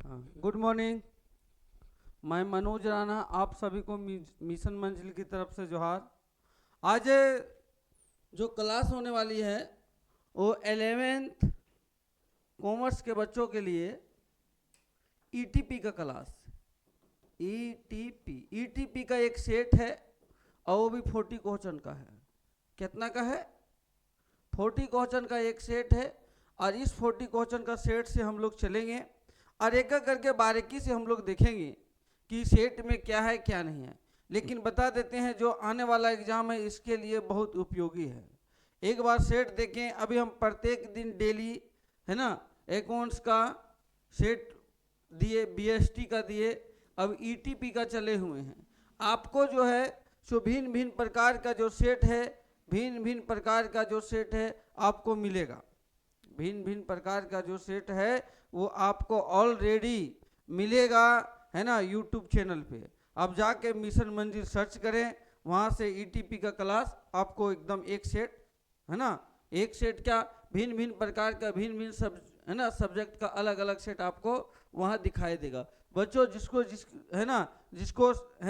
Good morning. मैं मनोज राणा, आप सभी को मिशन मंजिल की तरफ से जोहार। आज जो क्लास होने वाली है वो 11th कॉमर्स के बच्चों के लिए ईटीपी का क्लास। ईटीपी का एक सेट है और वो भी 40 क्वेश्चन का है। कितना का है? 40 क्वेश्चन का एक सेट है और इस 40 क्वेश्चन का सेट से हम लोग चलेंगे और एक एक करके बारीकी से हम लोग देखेंगे कि सेट में क्या है क्या नहीं है। लेकिन बता देते हैं जो आने वाला एग्जाम है इसके लिए बहुत उपयोगी है। एक बार सेट देखें। अभी हम प्रत्येक दिन डेली है ना अकाउंट्स का सेट दिए, बीएसटी का दिए, अब ईटीपी का चले हुए हैं। आपको जो है सो भिन्न भिन्न प्रकार का जो सेट है, भिन्न भिन्न प्रकार का जो सेट है आपको मिलेगा। भिन्न भिन्न प्रकार का जो सेट है वो आपको ऑलरेडी मिलेगा, है ना, यूट्यूब चैनल पे। आप जाके मिशन मंजिल सर्च करें, वहाँ से ईटीपी का क्लास आपको एकदम एक सेट, है ना, एक सेट क्या भिन्न भिन्न प्रकार का भिन्न भिन्न सब, है ना, सब्जेक्ट का अलग अलग सेट आपको वहाँ दिखाई देगा। बच्चों जिसको है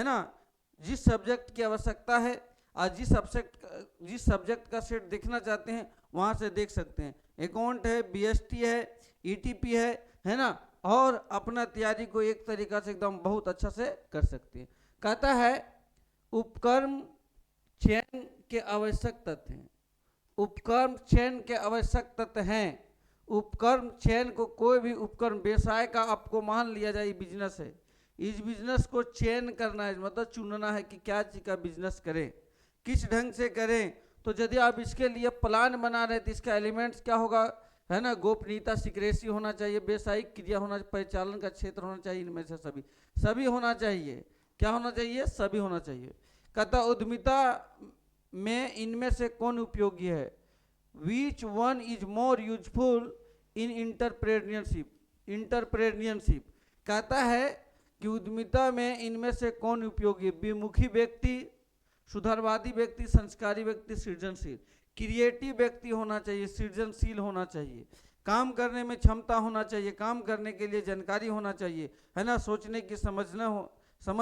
ना जिस सब्जेक्ट की आवश्यकता है और जिस सब्जेक्ट का सेट देखना चाहते हैं वहाँ से देख सकते हैं। अकाउंट है, बीएसटी है, ईटीपी है ना, और अपना तैयारी को एक तरीका से एकदम बहुत अच्छा से कर सकते हैं। कहता है उपकर्म चयन के आवश्यक तत्व हैं। उपकर्म चयन के आवश्यक तत्व हैं। उपकर्म चयन को कोई भी उपकर्म व्यवसाय का आपको मान लिया जाए बिजनेस है, इस बिजनेस को चयन करना है, मतलब चुनना है कि क्या चीज का बिजनेस करें, किस ढंग से करें। तो यदि आप इसके लिए प्लान बना रहे तो इसका एलिमेंट्स क्या होगा, है ना, गोपनीयता, सिक्रेसी होना चाहिए, व्यवसायिक क्रिया होना, परिचालन का क्षेत्र होना चाहिए, इनमें से सभी होना चाहिए। क्या होना चाहिए? सभी होना चाहिए। कहता उद्यमिता में इनमें से कौन उपयोगी है? Which one is more useful in entrepreneurship. कहता है कि उद्यमिता में इनमें से कौन उपयोगी है? विमुखी व्यक्ति, सुधारवादी व्यक्ति, संस्कारी व्यक्ति, सृजनशील। क्रिएटिव व्यक्ति होना चाहिए, सृजनशील होना चाहिए, काम करने में क्षमता होना चाहिए, काम करने के लिए जानकारी होना चाहिए, है ना, सोचने की समझ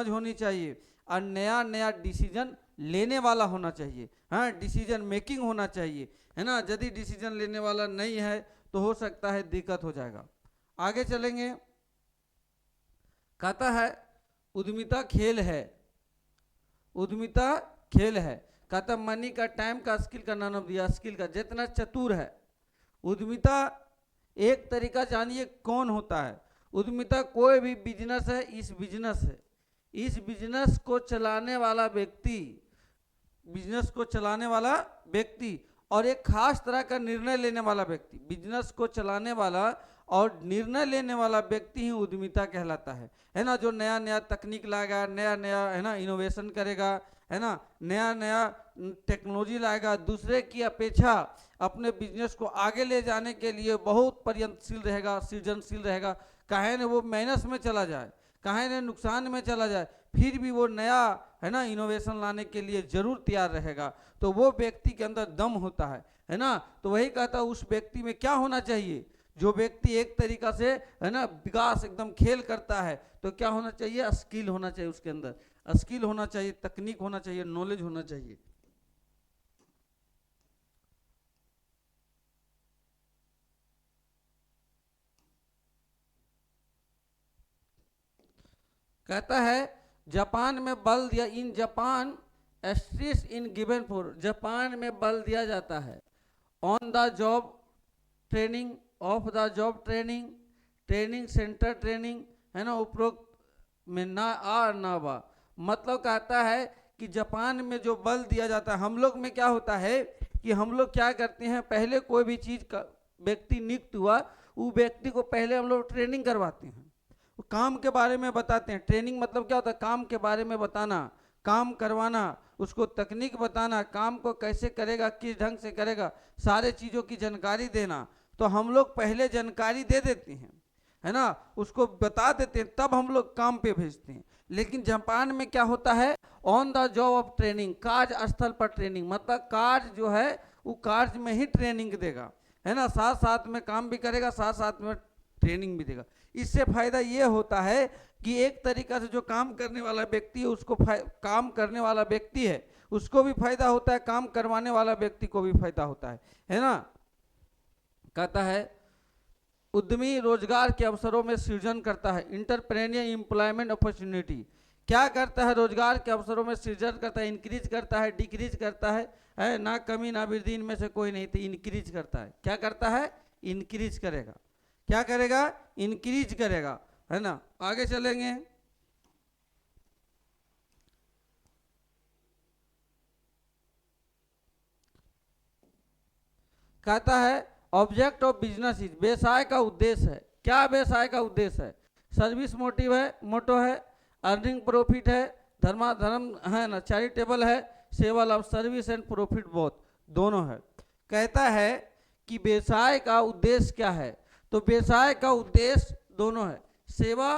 होनी चाहिए और नया नया डिसीजन लेने वाला होना चाहिए। हाँ, डिसीजन मेकिंग होना चाहिए, है ना। यदि डिसीजन लेने वाला नहीं है तो हो सकता है दिक्कत हो जाएगा। आगे चलेंगे। कहता है उद्यमिता खेल है। उद्यमिता खेल है। कहता मनी का, टाइम का, स्किल का, नॉन ऑफ दिया स्किल का, जितना चतुर है। उद्यमिता एक तरीका जानिए कौन होता है। उद्यमिता कोई भी बिजनेस है, इस बिजनेस को चलाने वाला व्यक्ति और एक खास तरह का निर्णय लेने वाला व्यक्ति, बिजनेस को चलाने वाला और निर्णय लेने वाला व्यक्ति ही उद्यमिता कहलाता है ना। जो नया नया तकनीक लाएगा, नया नया, है ना, इनोवेशन करेगा, है ना, नया नया टेक्नोलॉजी लाएगा, दूसरे की अपेक्षा अपने बिजनेस को आगे ले जाने के लिए बहुत प्रयत्नशील रहेगा, सृजनशील रहेगा। काहे ने वो माइनस में चला जाए, काहे ने नुकसान में चला जाए, फिर भी वो नया, है ना, इनोवेशन लाने के लिए जरूर तैयार रहेगा। तो वो व्यक्ति के अंदर दम होता है ना। तो वही कहता है उस व्यक्ति में क्या होना चाहिए। जो व्यक्ति एक तरीका से, है ना, विकास एकदम खेल करता है तो क्या होना चाहिए? स्किल होना चाहिए, उसके अंदर स्किल होना चाहिए, तकनीक होना चाहिए, नॉलेज होना चाहिए। कहता है जापान में बल दिया, in Japan stress in given for, Japan में बल दिया जाता है on the job training, of the job training, training centre training, है ना, उपरोक्त में ना आ ना बा। मतलब कहता है कि जापान में जो बल दिया जाता है, हम लोग में क्या होता है कि हम लोग क्या करते हैं, पहले कोई भी चीज का व्यक्ति नियुक्त हुआ, वो व्यक्ति को पहले हम लोग ट्रेनिंग करवाते हैं, काम के बारे में बताते हैं। ट्रेनिंग मतलब क्या होता है? काम के बारे में बताना, काम करवाना, उसको तकनीक बताना, काम को कैसे करेगा, किस ढंग से करेगा, सारे चीज़ों की जानकारी देना। तो हम लोग पहले जानकारी दे देते हैं, है ना, उसको बता देते हैं, तब हम लोग काम पे भेजते हैं। लेकिन जापान में क्या होता है? On the job of training, कार्य स्थल पर ट्रेनिंग, मतलब कार्य जो है वो कार्य में ही ट्रेनिंग देगा, है ना, साथ साथ में काम भी करेगा, साथ साथ में ट्रेनिंग भी देगा। इससे फायदा ये होता है कि एक तरीका से जो काम करने वाला व्यक्ति है उसको काम करने वाला व्यक्ति है उसको भी फायदा होता है, काम करवाने वाला व्यक्ति को भी फायदा होता है ना। कहता है उद्यमी रोजगार के अवसरों में सृजन करता है, इंटरप्रेन्योर एम्प्लॉयमेंट अपॉर्चुनिटी। क्या करता है? रोजगार के अवसरों में सृजन करता है, इंक्रीज करता है, डिक्रीज करता है ना कमी ना वृद्धि, इनमें से कोई नहीं, तो इंक्रीज करता है। क्या करता है? इंक्रीज करेगा। क्या करेगा? इंक्रीज करेगा, है ना। आगे चलेंगे। कहता है ऑब्जेक्ट ऑफ बिजनेस इज, व्यवसाय का उद्देश्य है। क्या व्यवसाय का उद्देश्य है? सर्विस मोटिव है, मोटो है, अर्निंग प्रॉफिट है, धर्म है ना, चैरिटेबल है, सेवा लाभ, सर्विस एंड प्रॉफिट बोथ, दोनों है। कहता है कि व्यवसाय का उद्देश्य क्या है? तो व्यवसाय का उद्देश्य दोनों है, सेवा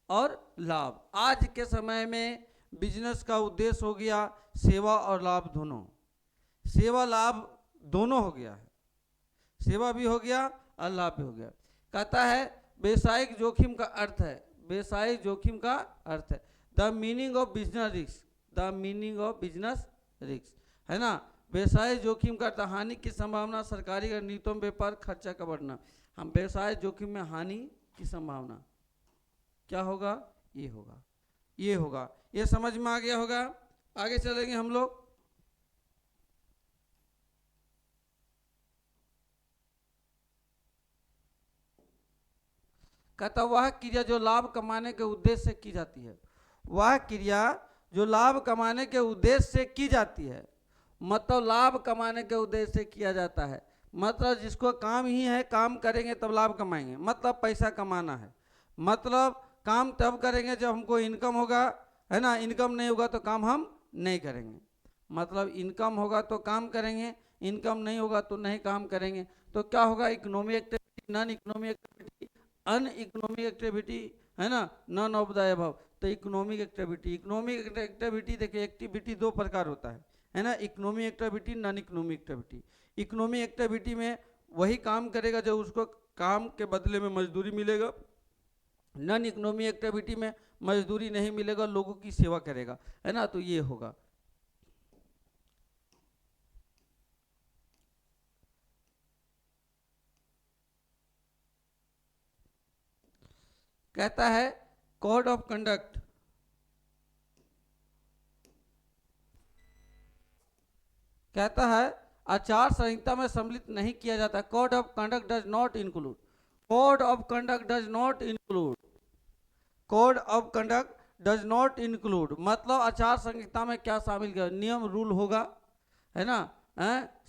और लाभ। आज के समय में बिजनेस का उद्देश्य हो गया सेवा और लाभ दोनों, सेवा लाभ दोनों हो गया है, सेवा भी हो गया और लाभ भी हो गया। कहता है व्यवसायिक जोखिम का अर्थ है, व्यवसायिक जोखिम का अर्थ है the meaning of business risk, the meaning of business risk, है ना। व्यवसाय जोखिम का अर्थ हानि की संभावना, सरकारी नीतियों, व्यापार खर्चा का बढ़ना। हम व्यवसाय जोखिम में हानि की संभावना क्या होगा? ये होगा, ये होगा। ये समझ में आ गया होगा। आगे चलेंगे हम लोग। कहता वह क्रिया जो लाभ कमाने के उद्देश्य से की जाती है, वह क्रिया जो लाभ कमाने के उद्देश्य से की जाती है, मतलब लाभ कमाने के उद्देश्य से किया जाता है, मतलब जिसको काम ही है, काम करेंगे तब लाभ कमाएंगे, मतलब पैसा कमाना है, मतलब काम तब करेंगे जब हमको इनकम होगा, है ना। इनकम नहीं होगा तो काम हम नहीं करेंगे, मतलब इनकम होगा तो काम करेंगे, इनकम नहीं होगा तो नहीं काम करेंगे। तो क्या होगा? Economic activity, non economic activity, un economic activity, है ना, नन ऑफ द अबव। तो इकोनॉमिक एक्टिविटी, इकोनॉमिक एक्टिविटी देखिए, एक्टिविटी दो प्रकार होता है ना, economic activity, non economic activity. Economic activity में वही काम करेगा जो उसको काम के बदले में मजदूरी मिलेगा। नॉन इकोनॉमिक एक्टिविटी में मजदूरी नहीं मिलेगा, लोगों की सेवा करेगा, है ना। तो ये होगा। कहता है कोड ऑफ कंडक्ट, कहता है आचार संहिता में सम्मिलित नहीं किया जाता। Code of conduct does not include, code of conduct does not include, code of conduct does not include, मतलब आचार संहिता में क्या शामिल किया? नियम रूल होगा, है ना,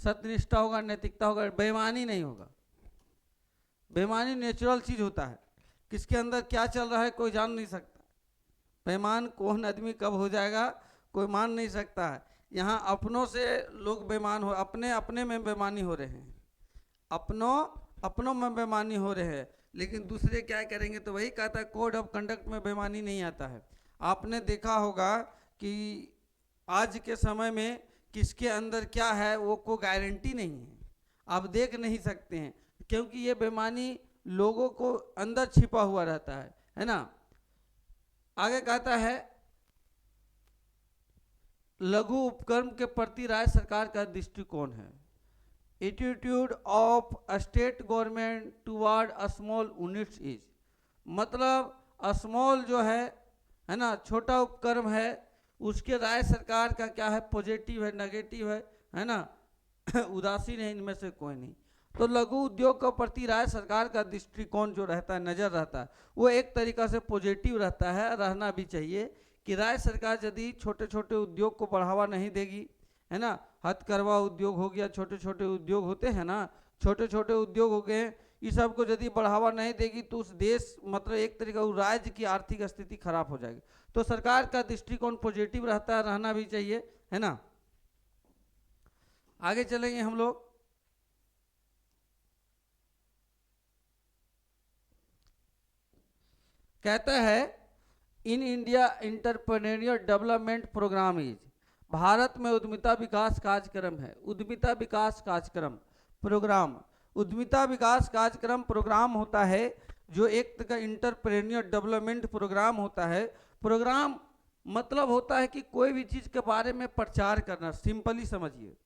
सत्यनिष्ठा होगा, नैतिकता होगा, बेईमानी नहीं होगा। बेईमानी नेचुरल चीज होता है, किसके अंदर क्या चल रहा है कोई जान नहीं सकता। बेईमान कौन आदमी कब हो जाएगा कोई मान नहीं सकता है। यहाँ अपनों से लोग बेईमान हो, अपने अपने में बेईमानी हो रहे हैं, अपनों में बेईमानी हो रहे हैं, लेकिन दूसरे क्या करेंगे? तो वही कहता है कोड ऑफ कंडक्ट में बेईमानी नहीं आता है। आपने देखा होगा कि आज के समय में किसके अंदर क्या है वो कोई गारंटी नहीं है, आप देख नहीं सकते हैं, क्योंकि ये बेईमानी लोगों को अंदर छिपा हुआ रहता है ना। आगे कहता है लघु उपक्रम के प्रति राज्य सरकार का दृष्टिकोण है, attitude of state government toward small units is, मतलब स्मॉल जो है ना, छोटा उपक्रम है, उसके राज्य सरकार का क्या है? पॉजिटिव है, नेगेटिव है ना, उदासीन है, इनमें से कोई नहीं। तो लघु उद्योग के प्रति राज्य सरकार का दृष्टिकोण जो रहता है, नज़र रहता है, वो एक तरीका से पॉजिटिव रहता है, रहना भी चाहिए कि राज्य सरकार यदि छोटे छोटे उद्योग को बढ़ावा नहीं देगी, है ना, हथकरघा उद्योग हो गया, छोटे छोटे उद्योग होते हैं ना, छोटे छोटे उद्योग हो गए, इस सब को यदि बढ़ावा नहीं देगी तो उस देश, मतलब एक तरीका उस राज्य की आर्थिक स्थिति खराब हो जाएगी। तो सरकार का दृष्टिकोण पॉजिटिव रहता है, रहना भी चाहिए, है ना। आगे चलेंगे हम लोग। कहता है in India entrepreneur development programme is, Bharat में उद्यमिता विकास कार्यक्रम है, उद्यमिता विकास कार्यक्रम प्रोग्राम, उद्यमिता विकास कार्यक्रम प्रोग्राम होता है जो एक तरह का इंटरप्रेन्योर डेवलपमेंट प्रोग्राम होता है। प्रोग्राम मतलब होता है कि कोई भी चीज़ के बारे में प्रचार करना, सिंपली समझिए।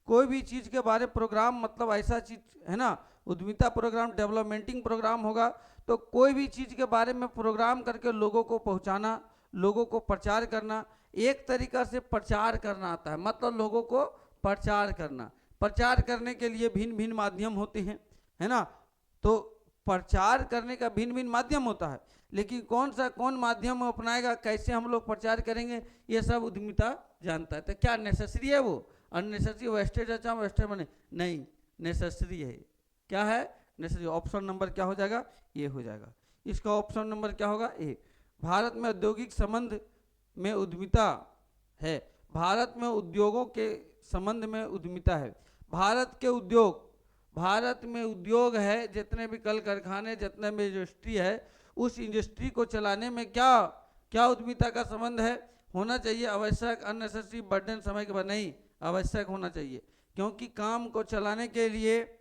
कोई भी चीज़ के बारे में प्रोग्राम मतलब ऐसा चीज़ है ना, उद्यमिता प्रोग्राम डेवलपमेंटिंग प्रोग्राम होगा तो कोई भी चीज़ के बारे में प्रोग्राम करके लोगों को पहुंचाना, लोगों को प्रचार करना। एक तरीका से प्रचार करना आता है, मतलब लोगों को प्रचार करना। प्रचार करने के लिए भिन्न भिन्न माध्यम होते हैं, है ना। तो प्रचार करने का भिन्न भिन्न माध्यम होता है, लेकिन कौन माध्यम अपनाएगा, कैसे हम लोग प्रचार करेंगे, ये सब उद्यमिता जानता है। तो क्या नेसेसरी है वो, अननेसेसरी वेस्टेज अच्छा वेस्टेज बने, नहीं, नेसेसरी है। क्या है, नेसेसरी। ऑप्शन नंबर क्या हो जाएगा, ये हो जाएगा। इसका ऑप्शन नंबर क्या होगा, ए। भारत में औद्योगिक संबंध में उद्यमिता है। भारत में उद्योगों के संबंध में उद्यमिता है। भारत में उद्योग है, जितने भी कल कारखाने, जितने भी इंडस्ट्री है, उस इंडस्ट्री को चलाने में क्या उद्यमिता का संबंध है, होना चाहिए आवश्यक, अननेसेसरी, बर्डन, समय के बाद नहीं, आवश्यक होना चाहिए। क्योंकि काम को चलाने के लिए,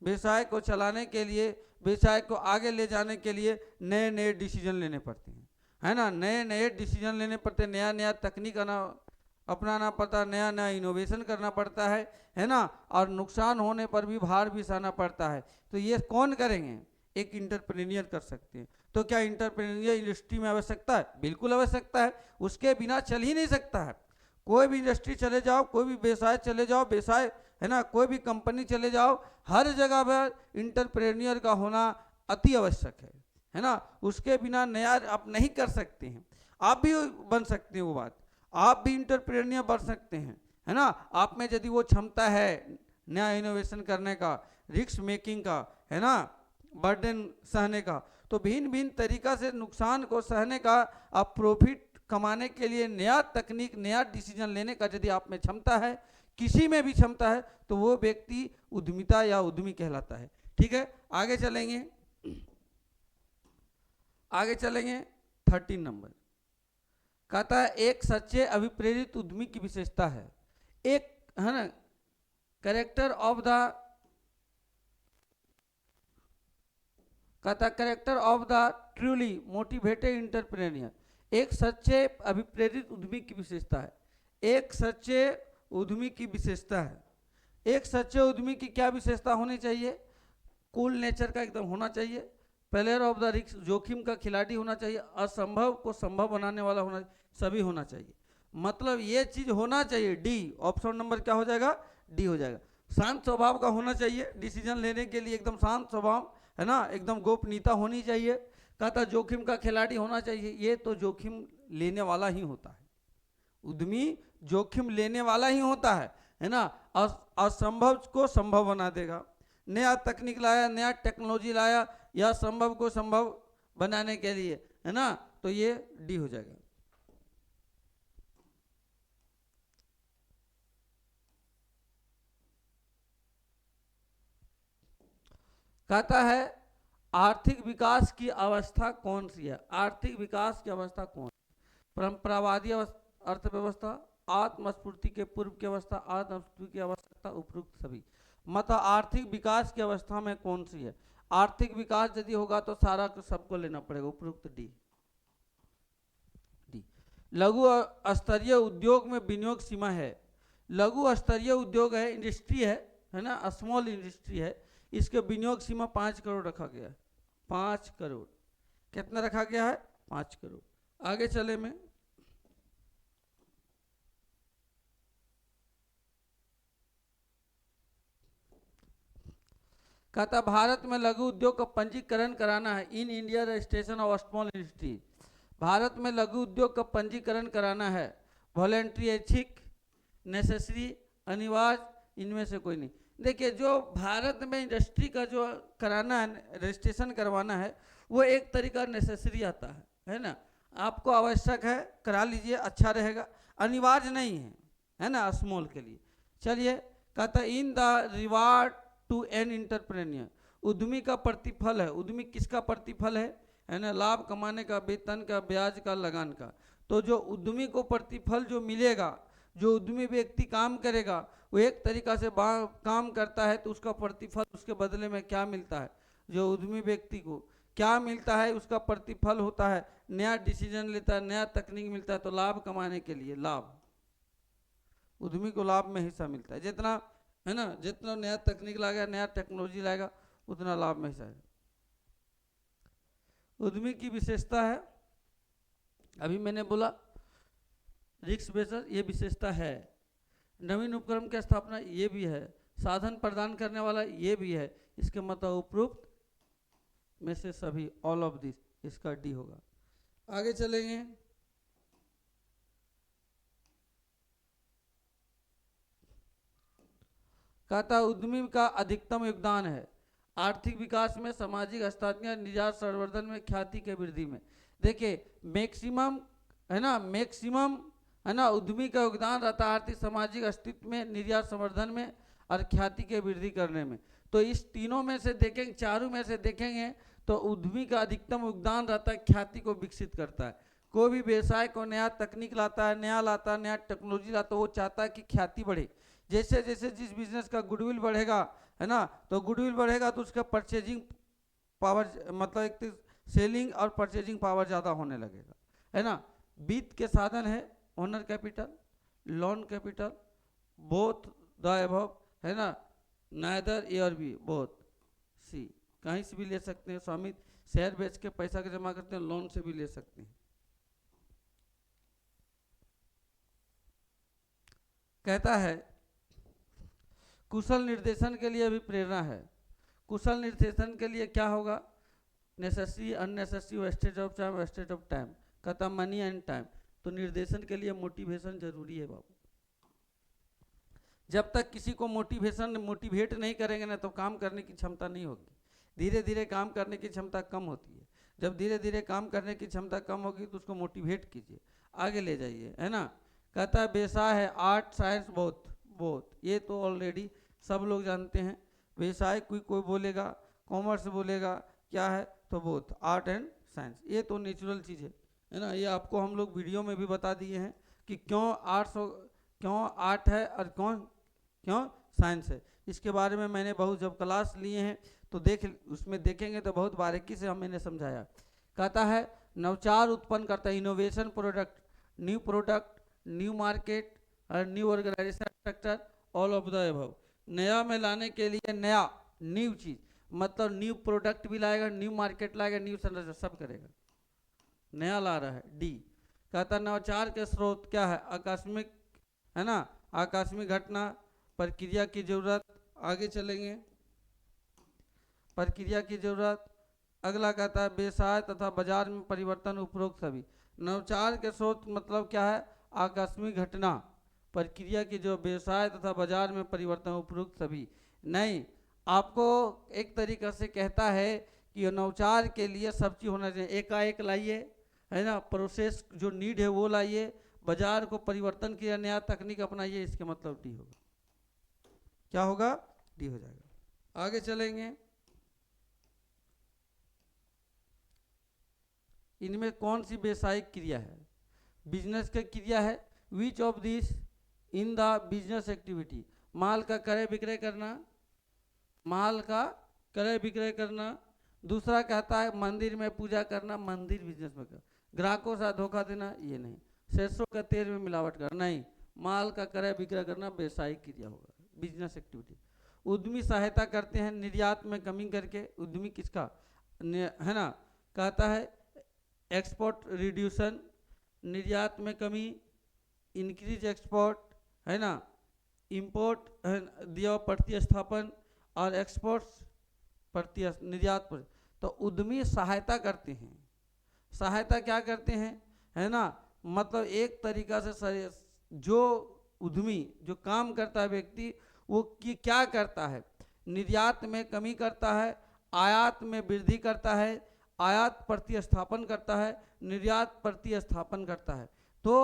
व्यवसाय को चलाने के लिए, व्यवसाय को आगे ले जाने के लिए नए नए डिसीजन लेने पड़ते हैं, है ना। नए नए डिसीजन लेने पड़ते हैं, नया नया तकनीक अपनाना पड़ता है, नया नया इनोवेशन करना पड़ता है ना। और नुकसान होने पर भी भार भी सहना पड़ता है। तो ये कौन करेंगे, एक इंटरप्रेन्योर कर सकते हैं। तो क्या इंटरप्रेन्योर इंडस्ट्री में आवश्यकता है, बिल्कुल आवश्यकता है, उसके बिना चल ही नहीं सकता है। कोई भी इंडस्ट्री चले जाओ, कोई भी व्यवसाय चले जाओ, व्यवसाय है ना, कोई भी कंपनी चले जाओ, हर जगह पर इंटरप्रेन्योर का होना अति आवश्यक है ना। उसके बिना नया आप नहीं कर सकते हैं। आप भी बन सकते हैं, वो बात, आप भी इंटरप्रेन्योर बन सकते हैं, है ना। आप में यदि वो क्षमता है नया इनोवेशन करने का, रिस्क मेकिंग का, है ना, बर्डन सहने का, तो भिन्न भिन्न तरीका से नुकसान को सहने का, आप प्रॉफिट कमाने के लिए नया तकनीक, नया डिसीजन लेने का यदि आप में क्षमता है, किसी में भी क्षमता है, तो वो व्यक्ति उद्यमिता या उद्यमी कहलाता है। ठीक है, आगे चलेंगे 13 नंबर। कहता है एक सच्चे अभिप्रेरित उद्यमी की विशेषता है, एक है ना, character of the truly motivated entrepreneur. एक सच्चे अभिप्रेरित उद्यमी की विशेषता है, एक सच्चे उद्यमी की विशेषता है। एक सच्चे उद्यमी की क्या विशेषता होनी चाहिए, कूल नेचर का एकदम होना चाहिए, प्लेयर ऑफ द रिस्क, जोखिम का खिलाड़ी होना चाहिए, असंभव को संभव बनाने वाला होना, सभी होना चाहिए। मतलब ये चीज होना चाहिए। डी, ऑप्शन नंबर क्या हो जाएगा, डी हो जाएगा। शांत स्वभाव का होना चाहिए, डिसीजन लेने के लिए एकदम शांत स्वभाव, है ना, एकदम गोपनीयता होनी चाहिए। कहता जोखिम का खिलाड़ी होना चाहिए, ये तो जोखिम लेने वाला ही होता है, उद्यमी जोखिम लेने वाला ही होता है ना। असंभव को संभव बना देगा, नया तकनीक लाया, नया टेक्नोलॉजी लाया, या संभव को संभव बनाने के लिए, है ना। तो ये डी हो जाएगा। कहता है आर्थिक विकास की अवस्था कौन सी है, आर्थिक विकास की अवस्था कौन, परंपरावादी अर्थव्यवस्था, आत्मस्फूर्ति के पूर्व की अवस्था, आत्मस्फूर्ति की आवश्यकता, उपरोक्त सभी। मतलब आर्थिक विकास की अवस्था में कौन सी है। आर्थिक विकास यदि होगा तो सारा सबको लेना पड़ेगा, उपरोक्त डी। लघु स्तरीय उद्योग में विनियोग सीमा है, लघु स्तरीय उद्योग है, इंडस्ट्री है ना, स्मॉल इंडस्ट्री है, इसके विनियोग सीमा 5 करोड़ रखा गया है। 5 करोड़ कितना रखा गया है, 5 करोड़। आगे चले में कहता भारत में लघु उद्योग का पंजीकरण कराना है, in India registration of small industry. Bharat में लघु उद्योग का पंजीकरण कराना है, वॉलेंट्री, ऐच्छिक, नेसेसरी, अनिवार्य, इनमें से कोई नहीं। देखिए जो भारत में इंडस्ट्री का जो कराना है, रजिस्ट्रेशन करवाना है, वो एक तरीका नेसेसरी आता है ना, आपको आवश्यक है, करा लीजिए, अच्छा रहेगा, अनिवार्य नहीं है ना, स्मॉल के लिए। चलिए कहता in the reward to an entrepreneur, उद्यमी का प्रतिफल है, उद्यमी किसका प्रतिफल है ना, लाभ कमाने का, वेतन का, ब्याज का, लगान का। तो जो उद्यमी को प्रतिफल जो मिलेगा, जो उद्यमी व्यक्ति काम करेगा, वो एक तरीका से काम करता है तो उसका प्रतिफल उसके बदले में क्या मिलता है, जो उद्यमी व्यक्ति को क्या मिलता है, उसका प्रतिफल होता है, नया डिसीजन लेता है, नया तकनीक मिलता है। तो लाभ कमाने के लिए, लाभ, उद्यमी को लाभ में हिस्सा मिलता है। जितना है ना, जितना नया तकनीक लाएगा, नया टेक्नोलॉजी लाएगा, उतना लाभ में हिस्सा है। उद्यमी की विशेषता है, अभी मैंने बोला रिस्क बेसर, ये विशेषता है। नवीन उपक्रम की स्थापना, ये भी है। साधन प्रदान करने वाला, ये भी है। इसके मतलब उपरोक्त में से सभी, ऑल ऑफ दिस, इसका डी होगा। आगे चलेंगे। कहता उद्यमी का अधिकतम योगदान है आर्थिक विकास में, सामाजिक स्थापना, निर्यात संवर्धन में, ख्याति के वृद्धि में। देखिए मैक्सिमम है ना, मैक्सिमम है ना, उद्यमी का योगदान रहता है आर्थिक सामाजिक अस्तित्व में, निर्यात संवर्धन में और ख्याति के वृद्धि करने में। तो इस तीनों में से देखेंगे, चारों में से देखेंगे तो उद्यमी का अधिकतम योगदान रहता है, ख्याति को विकसित करता है। कोई भी व्यवसाय को नया तकनीक लाता है, नया टेक्नोलॉजी लाता है, वो चाहता है कि ख्याति बढ़े। जैसे जैसे जिस बिजनेस का गुडविल बढ़ेगा है ना, तो गुडविल बढ़ेगा तो उसका परचेजिंग पावर, मतलब एक सेलिंग और परचेजिंग पावर ज़्यादा होने लगेगा, है ना। वित्त के साधन है owner capital, loan capital, both the above, है ना, नाइदर ए और बी, बोथ सी, कहीं से भी ले सकते हैं। स्वामित्व, शेयर बेच के पैसा के जमा करते हैं, लोन से भी ले सकते हैं। कहता है कुशल निर्देशन के लिए भी प्रेरणा है। कुशल निर्देशन के लिए क्या होगा, necessary, unnecessary, wastage of time, wastage of time, कहता मनी एंड टाइम। तो निर्देशन के लिए मोटिवेशन जरूरी है बाबू। जब तक किसी को मोटिवेट नहीं करेंगे ना, तो काम करने की क्षमता नहीं होगी। धीरे धीरे काम करने की क्षमता कम होती है। जब धीरे धीरे काम करने की क्षमता कम होगी तो उसको मोटिवेट कीजिए, आगे ले जाइए, है ना। कहता है व्यवसाय है आर्ट साइंस बोथ, बोथ, ये तो ऑलरेडी सब लोग जानते हैं। व्यवसाय कोई बोलेगा, कॉमर्स बोलेगा, क्या है, तो बोथ आर्ट एंड साइंस, ये तो नेचुरल चीज़ है ना। ये आपको हम लोग वीडियो में भी बता दिए हैं कि क्यों आर्ट है और क्यों साइंस है। इसके बारे में मैंने बहुत, जब क्लास लिए हैं तो उसमें देखेंगे तो बहुत बारीकी से मैंने समझाया। कहता है नवचार उत्पन्न करता है, इनोवेशन प्रोडक्ट, न्यू मार्केट और new organization structure, all of the above. नया में लाने के लिए नया, न्यू चीज, मतलब न्यू प्रोडक्ट भी लाएगा, न्यू मार्केट लाएगा, न्यू संरचना, सब करेगा, नया ला रहा है। डी कहता नवाचार के स्रोत क्या है, आकस्मिक, है ना, आकस्मिक घटना, प्रक्रिया की जरूरत। आगे चलेंगे, प्रक्रिया की जरूरत। अगला कहता है व्यवसाय तथा बाजार में परिवर्तन, उपरोक्त सभी। नवाचार के स्रोत मतलब क्या है, आकस्मिक घटना, प्रक्रिया की जो व्यवसाय तथा बाजार में परिवर्तन, उपरोक्त सभी। नहीं, आपको एक तरीका से कहता है कि नवाचार के लिए सब चीज होना चाहिए, एकाएक लाइए, है ना, प्रोसेस जो नीड है वो लाइए, बाजार को परिवर्तन किया, नया तकनीक अपनाइए, इसके मतलब डी होगा। क्या होगा, डी हो जाएगा। आगे चलेंगे, इनमें कौन सी व्यवसायिक क्रिया है, बिजनेस की क्रिया है। Which of this in the business activity, माल का क्रय विक्रय करना, माल का क्रय विक्रय करना। दूसरा कहता है मंदिर में पूजा करना, मंदिर बिजनेस में करना। ग्राहकों से धोखा देना, ये नहीं। सरसों का तेल में मिलावट करना, नहीं। माल का क्रय विक्रय करना व्यवसायिक क्रिया होगा, बिजनेस एक्टिविटी। उद्यमी सहायता करते हैं निर्यात में कमी करके, उद्यमी किसका, है ना, कहता है एक्सपोर्ट रिड्यूसन, निर्यात में कमी, इंक्रीज एक्सपोर्ट, है ना, इंपोर्ट दिया प्रतिस्थापन और एक्सपोर्ट्स निर्यात पर। तो उद्यमी सहायता करते हैं, सहायता क्या करते हैं, है ना, मतलब एक तरीका से जो उद्यमी जो काम करता है व्यक्ति, वो क्या करता है, निर्यात में कमी करता है, आयात में वृद्धि करता है, आयात प्रतिस्थापन करता है, निर्यात प्रतिस्थापन करता है। तो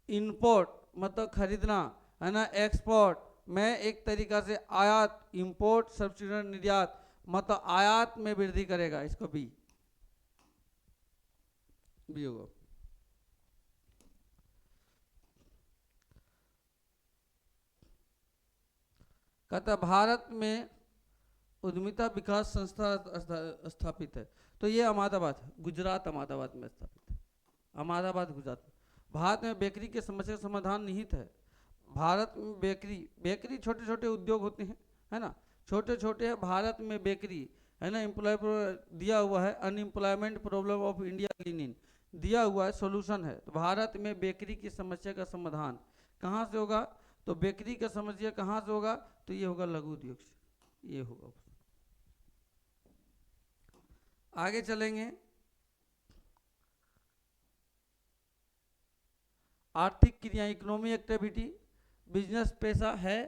इंपोर्ट मतलब खरीदना, है ना, एक्सपोर्ट में एक तरीका से आयात, इंपोर्ट, सब्सिडी, निर्यात मतलब आयात में वृद्धि करेगा, इसको बी होगा। कहता भारत में उद्यमिता विकास संस्था स्थापित है। तो ये अहमदाबाद, गुजरात, अहमदाबाद में स्थापित है। अहमदाबाद, गुजरात। भारत में बेकरी की समस्या का समाधान निहित है। भारत में बेकरी छोटे छोटे उद्योग होते हैं, है ना, छोटे छोटे हैं। भारत में बेकरी, है ना, एम्प्लॉय दिया हुआ है, unemployment problem of India cleaning दिया हुआ है, सॉल्यूशन है। तो भारत में बेकरी की समस्या का समाधान कहाँ से होगा? तो बेकरी का समस्या कहाँ से होगा? तो ये होगा लघु उद्योग से, ये होगा। आगे चलेंगे। आर्थिक क्रिया, इकोनॉमी एक्टिविटी, बिजनेस पेशा है,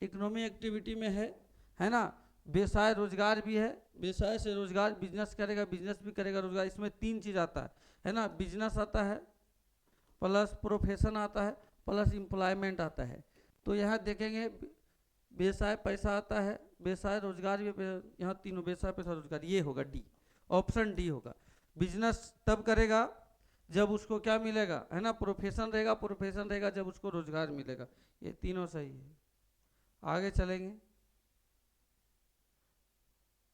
इकोनॉमी एक्टिविटी में है ना। व्यवसाय रोजगार भी है, व्यवसाय से रोजगार, बिजनेस करेगा, बिजनेस भी करेगा, रोजगार। इसमें तीन चीज आता है ना, बिजनेस आता है, प्लस प्रोफेशन आता है, प्लस एम्प्लॉयमेंट आता है। तो यहाँ देखेंगे व्यवसाय पैसा आता है, व्यवसाय रोजगार भी, यहाँ तीनों, व्यवसाय पैसा रोजगार, ये होगा डी, ऑप्शन डी होगा। बिजनेस तब करेगा जब उसको क्या मिलेगा, है ना, प्रोफेशन रहेगा, प्रोफेशन रहेगा जब उसको रोजगार मिलेगा। ये तीनों सही है। आगे चलेंगे।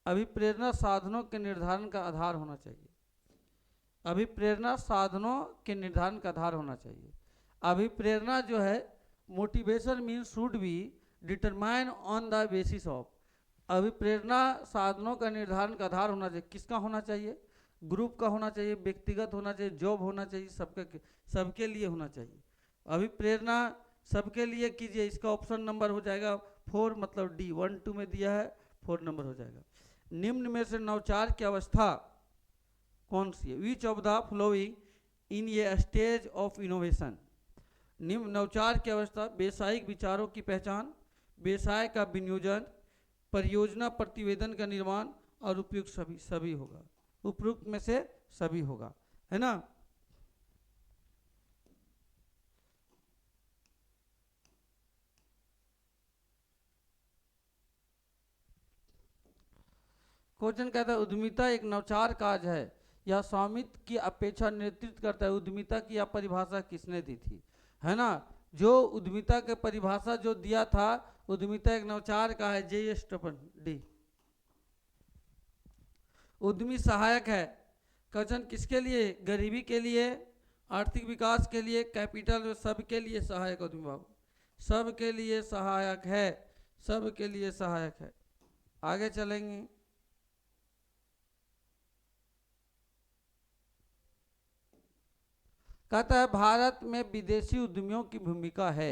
अभिप्रेरणा साधनों के निर्धारण का आधार होना चाहिए। अभिप्रेरणा साधनों के निर्धारण का आधार होना चाहिए। अभिप्रेरणा जो है, motivation means should be determine on the basis of. अभिप्रेरणा साधनों का निर्धारण का आधार होना चाहिए। किसका होना चाहिए? ग्रुप का होना चाहिए, व्यक्तिगत होना चाहिए, जॉब होना चाहिए, सबके लिए होना चाहिए। अभिप्रेरणा सबके लिए कीजिए। इसका ऑप्शन नंबर हो जाएगा 4, मतलब डी। 1 2 में दिया है, 4 नंबर हो जाएगा। निम्न में से नवाचार की अवस्था कौन सी है? Which of the following in a stage of innovation. निम्न नवाचार की अवस्था: व्यवसायिक विचारों की पहचान, व्यवसाय का विनियोजन, परियोजना प्रतिवेदन का निर्माण और उपयुक्त सभी होगा। उपयुक्त में से सभी होगा, है ना। क्वेश्चन कहता है उद्यमिता एक नवाचार कार्य है या स्वामित्व की अपेक्षा नेतृत्व करता है। उद्यमिता की यह परिभाषा किसने दी थी, है ना। जो उद्यमिता के परिभाषा जो दिया था, उद्यमिता एक नवाचार का है, जे स्टफन, डी। उद्यमी सहायक है। क्वेश्चन किसके लिए? गरीबी के लिए, आर्थिक विकास के लिए, कैपिटल, सबके लिए सहायक। उद्यमी बाबू सबके लिए सहायक है, सबके लिए सहायक है। आगे चलेंगे। कहता है भारत में विदेशी उद्यमियों की भूमिका है।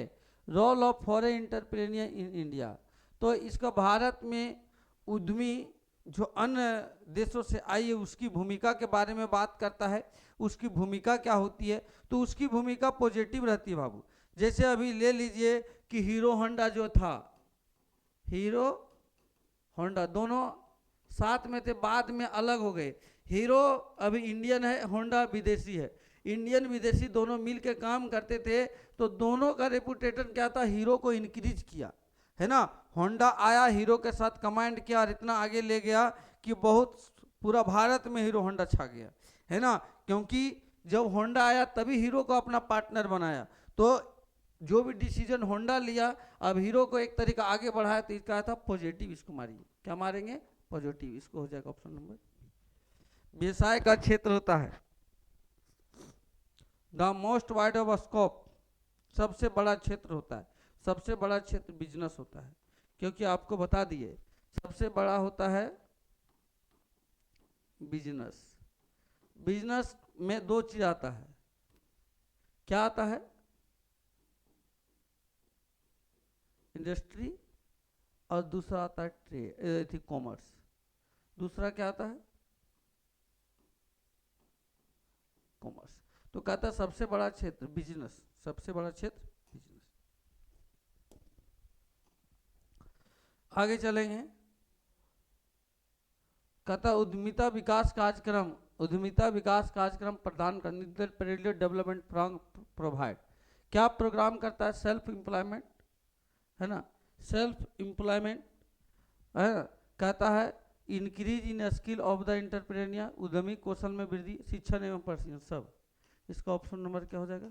Role of foreign entrepreneur in India. तो इसका भारत में उद्यमी जो अन्य देशों से आई है उसकी भूमिका के बारे में बात करता है। उसकी भूमिका क्या होती है? तो उसकी भूमिका पॉजिटिव रहती है बाबू। जैसे अभी ले लीजिए कि हीरो होंडा जो था, हीरो होंडा दोनों साथ में थे, बाद में अलग हो गए। हीरो अभी इंडियन है, होंडा विदेशी है। इंडियन विदेशी दोनों मिल के काम करते थे, तो दोनों का रेपुटेशन क्या था? हीरो को इंक्रीज किया, है ना। होंडा आया, हीरो के साथ कमांड किया और इतना आगे ले गया कि बहुत पूरा भारत में हीरो होंडा छा गया, है ना। क्योंकि जब होंडा आया तभी हीरो को अपना पार्टनर बनाया। तो जो भी डिसीजन होंडा लिया, अब हीरो को एक तरीका आगे बढ़ाया, तो इसका था पॉजिटिव। इसको मारिए, क्या मारेंगे? पॉजिटिव। इसको हो जाएगा ऑप्शन नंबर। व्यवसाय का क्षेत्र होता है the most wide of scope, सबसे बड़ा क्षेत्र होता है। सबसे बड़ा क्षेत्र बिजनेस होता है, क्योंकि आपको बता दिए सबसे बड़ा होता है बिजनेस। बिजनेस में दो चीज आता है। क्या आता है? इंडस्ट्री, और दूसरा आता है ट्रेड, कॉमर्स। दूसरा क्या आता है? कॉमर्स। तो कहता है सबसे बड़ा क्षेत्र बिजनेस, सबसे बड़ा क्षेत्र बिजनेस। आगे चलेंगे। कहता उद्यमिता विकास कार्यक्रम, उद्यमिता विकास कार्यक्रम प्रदान करने पीरियड डेवलपमेंट प्रोवाइड। क्या प्रोग्राम करता है? सेल्फ एम्प्लॉयमेंट, है ना, सेल्फ एम्प्लॉयमेंट, है ना। कहता है increase in skill of the entrepreneur, उद्यमी कौशल में वृद्धि, शिक्षण एवं प्रशिक्षण, सब। इसका ऑप्शन नंबर क्या हो जाएगा?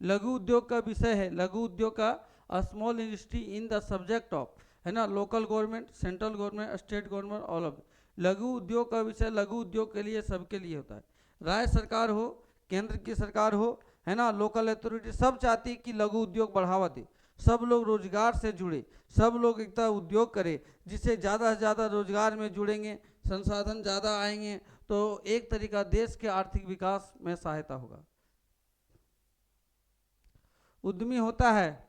लघु उद्योग का विषय है। लघु उद्योग का small industry in the subject of है ना, local government, central government, state government, all of. लघु उद्योग का विषय लघु उद्योग के लिए, सबके लिए होता है। राज्य सरकार हो, केंद्र की सरकार हो, है ना, लोकल अथॉरिटी, सब चाहती है कि लघु उद्योग बढ़ावा दे, सब लोग रोजगार से जुड़े, सब लोग एक तरह उद्योग करें, जिससे ज़्यादा से ज़्यादा रोजगार में जुड़ेंगे, संसाधन ज़्यादा आएंगे, तो एक तरीका देश के आर्थिक विकास में सहायता होगा। उद्यमी होता है,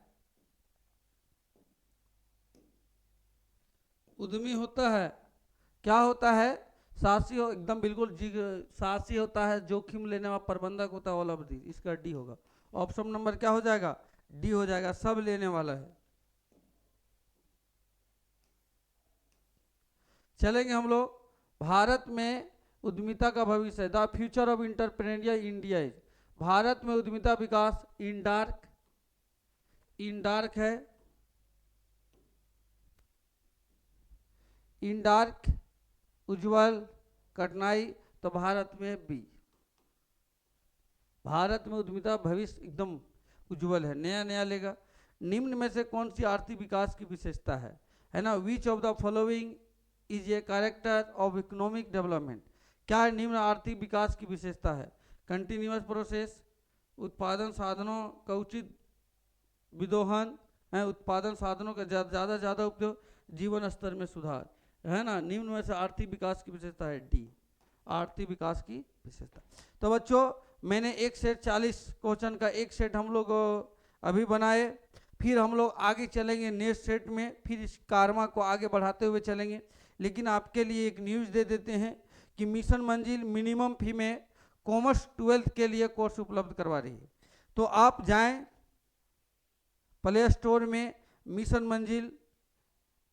उद्यमी होता है, क्या होता है, साहसी हो, एकदम बिल्कुल साहसी होता है, जोखिम लेने वाला प्रबंधक होता है, ऑल ऑफ दी, इसका डी होगा। ऑप्शन नंबर क्या हो जाएगा, डी हो जाएगा, सब लेने वाला है। चलेंगे हम लोग, भारत में उद्यमिता का भविष्य है, the future of entrepreneurial India is. Bharat में उद्यमिता विकास इन डार्क है, इन डार्क, उज्जवल, कठिनाई, तो भारत में बी। भारत में उद्यमिता भविष्य एकदम उज्जवल है, नया नया लेगा। निम्न में से कौन सी आर्थिक विकास की विशेषता है ना, विच of the following is a character of economic development. क्या है निम्न आर्थिक विकास की विशेषता है, कंटिन्यूअस प्रोसेस, उत्पादन साधनों का उचित विदोहन है, उत्पादन साधनों का ज़्यादा से ज़्यादा उपयोग, जीवन स्तर में सुधार, है ना। निम्न में से आर्थिक विकास की विशेषता है डी, आर्थिक विकास की विशेषता। तो बच्चों मैंने एक सेट 40 क्वेश्चन का एक सेट हम लोग अभी बनाए, फिर हम लोग आगे चलेंगे नेक्स्ट सेट में, फिर इस कारमा को आगे बढ़ाते हुए चलेंगे। लेकिन आपके लिए एक न्यूज़ दे देते हैं कि मिशन मंजिल मिनिमम फी में कॉमर्स 12th के लिए कोर्स उपलब्ध करवा रही है। तो आप जाएं प्ले स्टोर में, मिशन मंजिल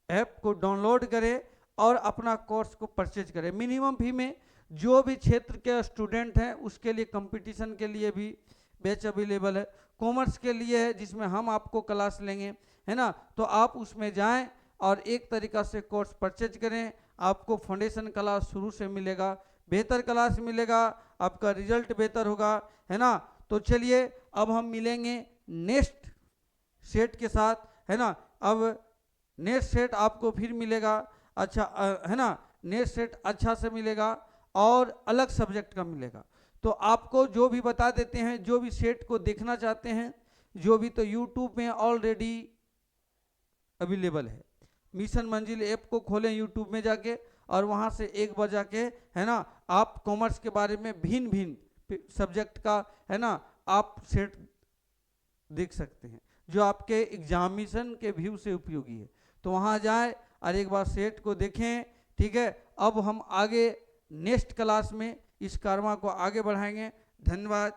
ऐप को डाउनलोड करें और अपना कोर्स को परचेज करें मिनिमम फी में। जो भी क्षेत्र के स्टूडेंट हैं उसके लिए कंपटीशन के लिए भी बैच अवेलेबल है, कॉमर्स के लिए है जिसमें हम आपको क्लास लेंगे, है ना। तो आप उसमें जाएं और एक तरीका से कोर्स परचेज करें, आपको फाउंडेशन क्लास शुरू से मिलेगा, बेहतर क्लास मिलेगा, आपका रिजल्ट बेहतर होगा, है ना। तो चलिए अब हम मिलेंगे नेक्स्ट सेट के साथ, है ना। अब नेक्स्ट सेट आपको फिर मिलेगा, अच्छा है ना, नेक्स्ट सेट अच्छा से मिलेगा और अलग सब्जेक्ट का मिलेगा। तो आपको जो भी बता देते हैं, जो भी सेट को देखना चाहते हैं, जो भी, तो यूट्यूब में ऑलरेडी अवेलेबल है। मिशन मंजिल ऐप को खोलें यूट्यूब में जाके और वहाँ से एक बार जाके, है ना, आप कॉमर्स के बारे में भिन्न भिन्न सब्जेक्ट का, है ना, आप सेट देख सकते हैं जो आपके एग्जामिनेशन के व्यू से उपयोगी है। तो वहाँ जाए और एक बार सेट को देखें, ठीक है। अब हम आगे नेक्स्ट क्लास में इस कारमा को आगे बढ़ाएंगे। धन्यवाद।